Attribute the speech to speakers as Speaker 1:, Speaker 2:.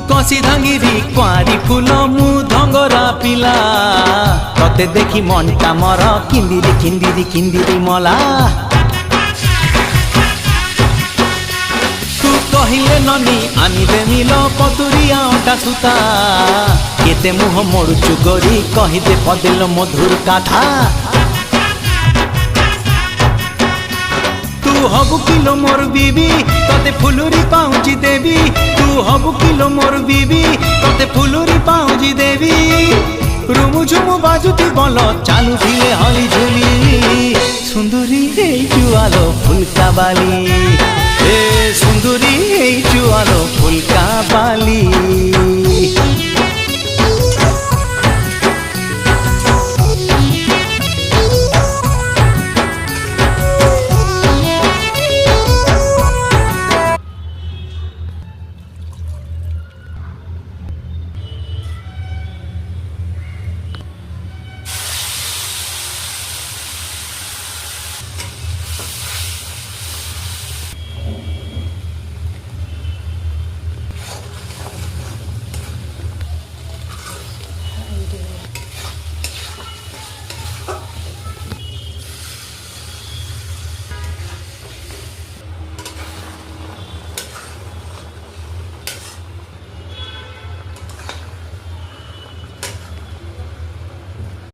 Speaker 1: कसी धांगिरी कुआरी फूल मु धंगरा पिला तते देखी मनटा मर किंदिरी किंदिरी किंदिरी मला तू कहिले ननी आनी देमिल पतुरिया अटा सुता केते मुह मोड़ुचु गोरी कहिदे पदिल मधुर कथा तू हबु किलो मोर बीबी तते फुलुरी पाउजी देवी तू हबु किलो मोर बीबी तते फुलुरी पाउजी देवी रुमु झुमु बाजुती बल चालू थिले हली झुली सुंदरी हे जुआलो फुलका बाली ए सुंदरी